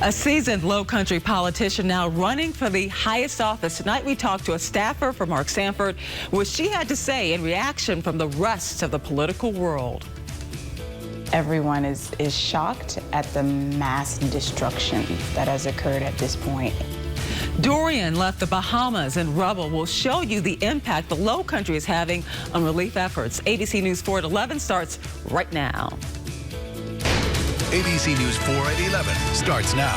A seasoned Low-Country politician now running for the highest office. Tonight we talked to a staffer for Mark Sanford, what she had to say in reaction from the rest of the political world. Everyone is shocked at the mass destruction that has occurred at this point. Dorian left the Bahamas in rubble. We'll show you the impact the Low Country is having on relief efforts. ABC News 4 at 11 starts right now. ABC News 4 at 11 starts now.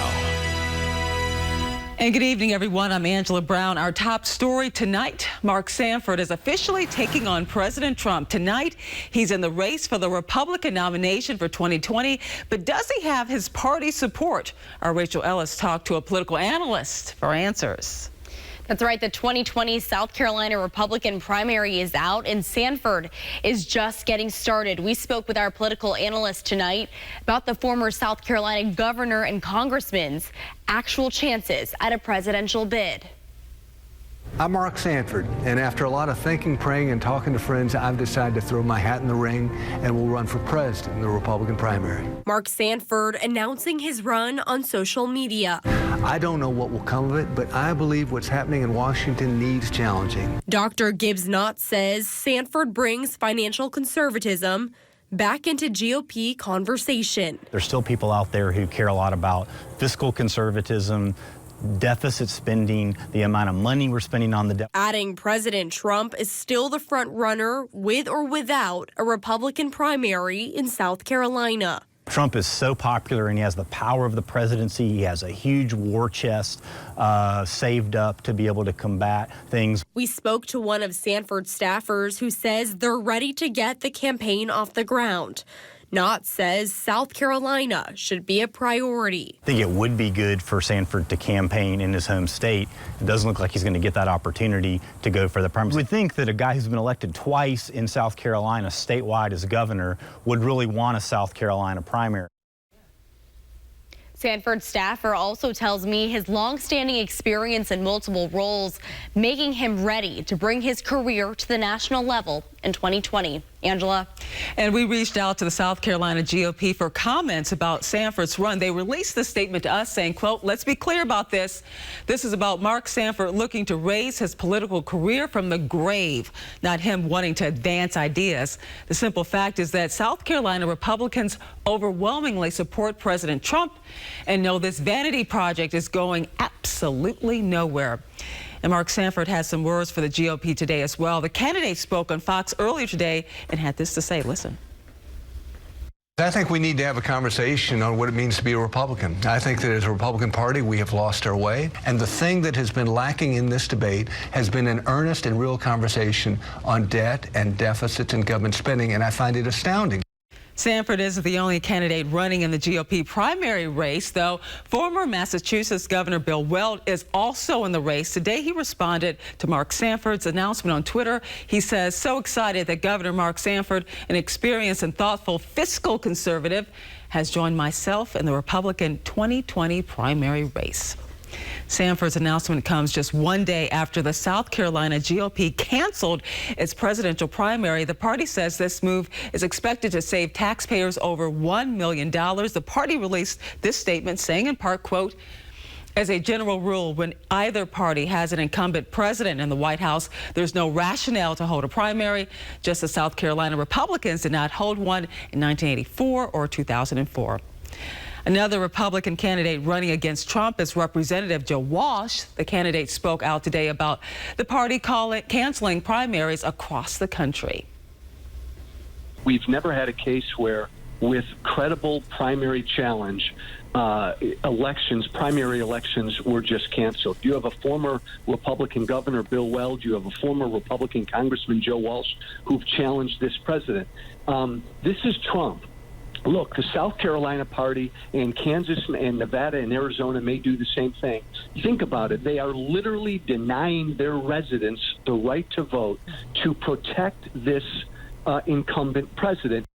And good evening, everyone. I'm Angela Brown. Our top story tonight, Mark Sanford is officially taking on President Trump. Tonight, he's in the race for the Republican nomination for 2020. But does he have his party support? Our Rachel Ellis talked to a political analyst for answers. That's right. The 2020 South Carolina Republican primary is out and Sanford is just getting started. We spoke with our political analyst tonight about the former South Carolina governor and congressman's actual chances at a presidential bid. I'm Mark Sanford, and after a lot of thinking, praying, and talking to friends, I've decided to throw my hat in the ring and will run for president in the Republican primary. Mark Sanford announcing his run on social media. I don't know what will come of it, but I believe what's happening in Washington needs challenging. Dr. Gibbs Knott says Sanford brings financial conservatism back into GOP conversation. There's still people out there who care a lot about fiscal conservatism, deficit spending, the amount of money we're spending on the debt. Adding President Trump is still the front runner with or without a Republican primary in South Carolina. Trump is so popular and he has the power of the presidency. He has a huge war chest saved up to be able to combat things. We spoke to one of Sanford's staffers who says they're ready to get the campaign off the ground. Knott says South Carolina should be a priority. I think it would be good for Sanford to campaign in his home state. It doesn't look like he's going to get that opportunity to go for the primary. We think that a guy who's been elected twice in South Carolina statewide as governor would really want a South Carolina primary. Sanford staffer also tells me his long-standing experience in multiple roles, making him ready to bring his career to the national level in 2020. Angela. And we reached out to the South Carolina GOP for comments about Sanford's run. They released the statement to us saying, quote, "Let's be clear about this. This is about Mark Sanford looking to raise his political career from the grave, not him wanting to advance ideas. The simple fact is that South Carolina Republicans overwhelmingly support President Trump and know this vanity project is going absolutely nowhere." And Mark Sanford has some words for the GOP today as well. The candidate spoke on Fox earlier today and had this to say. Listen. I think we need to have a conversation on what it means to be a Republican. I think that as a Republican Party, we have lost our way. And the thing that has been lacking in this debate has been an earnest and real conversation on debt and deficits and government spending. And I find it astounding. Sanford isn't the only candidate running in the GOP primary race, though. Former Massachusetts Governor Bill Weld is also in the race. Today, he responded to Mark Sanford's announcement on Twitter. He says, "So excited that Governor Mark Sanford, an experienced and thoughtful fiscal conservative, has joined myself in the Republican 2020 primary race." Sanford's announcement comes just one day after the South Carolina GOP canceled its presidential primary. The party says this move is expected to save taxpayers over $1 million. The party released this statement saying in part, quote, "As a general rule, when either party has an incumbent president in the White House, there's no rationale to hold a primary, just as South Carolina Republicans did not hold one in 1984 or 2004. Another Republican candidate running against Trump is Representative Joe Walsh. The candidate spoke out today about the party canceling primaries across the country. We've never had a case where, with credible primary challenge, primary elections were just canceled. You have a former Republican governor, Bill Weld. You have a former Republican Congressman, Joe Walsh, who've challenged this president. This is Trump. Look, the South Carolina party and Kansas and Nevada and Arizona may do the same thing. Think about it. They are literally denying their residents the right to vote to protect this incumbent president.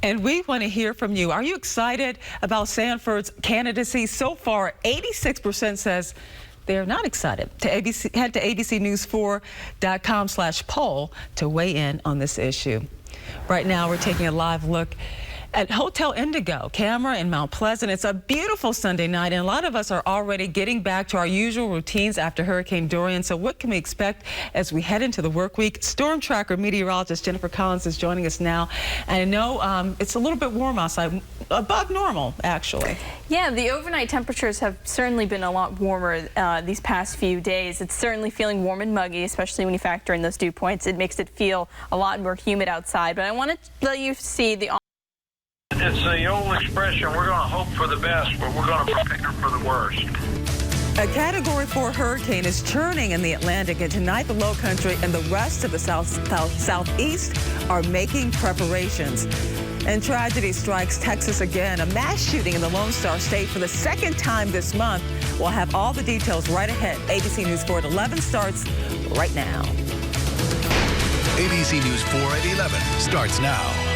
And we want to hear from you. Are you excited about Sanford's candidacy? So far, 86% says they're not excited. Head to abcnews4.com/poll to weigh in on this issue. Right now, we're taking a live look At Hotel Indigo, Camera in Mount Pleasant. It's a beautiful Sunday night, and a lot of us are already getting back to our usual routines after Hurricane Dorian. So what can we expect as we head into the work week? Storm tracker meteorologist Jennifer Collins is joining us now. And I know it's a little bit warm outside, above normal, actually. Yeah, the overnight temperatures have certainly been a lot warmer these past few days. It's certainly feeling warm and muggy, especially when you factor in those dew points. It makes it feel a lot more humid outside. But I want to let you see the... It's the old expression, we're going to hope for the best, but we're going to prepare for the worst. A Category 4 hurricane is churning in the Atlantic, and tonight the Low Country and the rest of the southeast are making preparations. And tragedy strikes Texas again. A mass shooting in the Lone Star State for the second time this month. We'll have all the details right ahead. ABC News 4 at 11 starts right now. ABC News 4 at 11 starts now.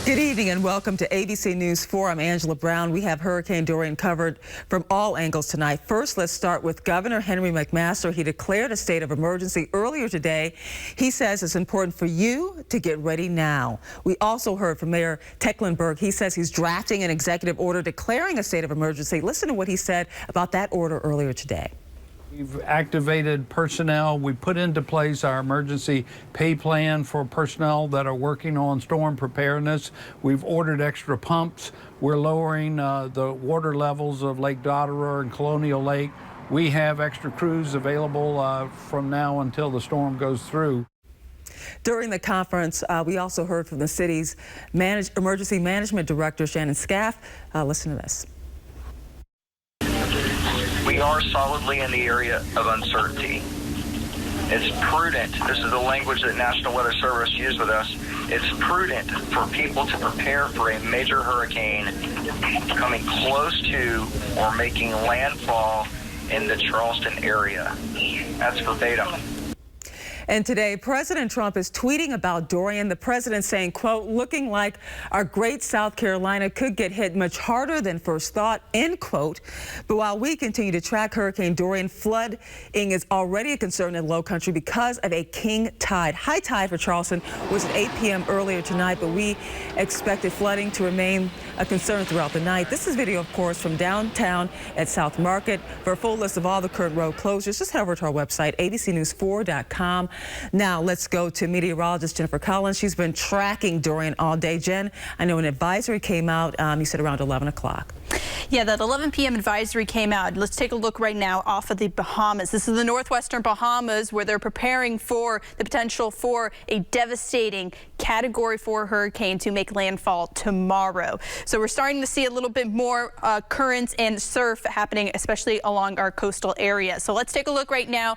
Good evening and welcome to ABC News 4. I'm Angela Brown. We have Hurricane Dorian covered from all angles tonight. First, let's start with Governor Henry McMaster. He declared a state of emergency earlier today. He says it's important for you to get ready now. We also heard from Mayor Tecklenburg. He says he's drafting an executive order declaring a state of emergency. Listen to what he said about that order earlier today. We've activated personnel. We put into place our emergency pay plan for personnel that are working on storm preparedness. We've ordered extra pumps. We're lowering the water levels of Lake Dotterer and Colonial Lake. We have extra crews available from now until the storm goes through. During the conference, we also heard from the city's emergency management director, Shannon Scaff. Listen to this. We are solidly in the area of uncertainty. It's prudent, this is the language that National Weather Service used with us, it's prudent for people to prepare for a major hurricane coming close to or making landfall in the Charleston area. That's verbatim. And today, President Trump is tweeting about Dorian. The president saying, quote, looking like our great South Carolina could get hit much harder than first thought, end quote. But while we continue to track Hurricane Dorian, flooding is already a concern in the Low Country because of a king tide. High tide for Charleston was at 8 p.m. earlier tonight, but we expected flooding to remain a concern throughout the night. This is video, of course, from downtown at South Market. For a full list of all the current road closures, just head over to our website, abcnews4.com. Now let's go to meteorologist Jennifer Collins. She's been tracking Dorian all day. Jen, I know an advisory came out, you said around 11 o'clock. Yeah, that 11 p.m. advisory came out. Let's take a look right now off of the Bahamas. This is the northwestern Bahamas where they're preparing for the potential for a devastating Category 4 hurricane to make landfall tomorrow. So we're starting to see a little bit more currents and surf happening, especially along our coastal area. So let's take a look right now.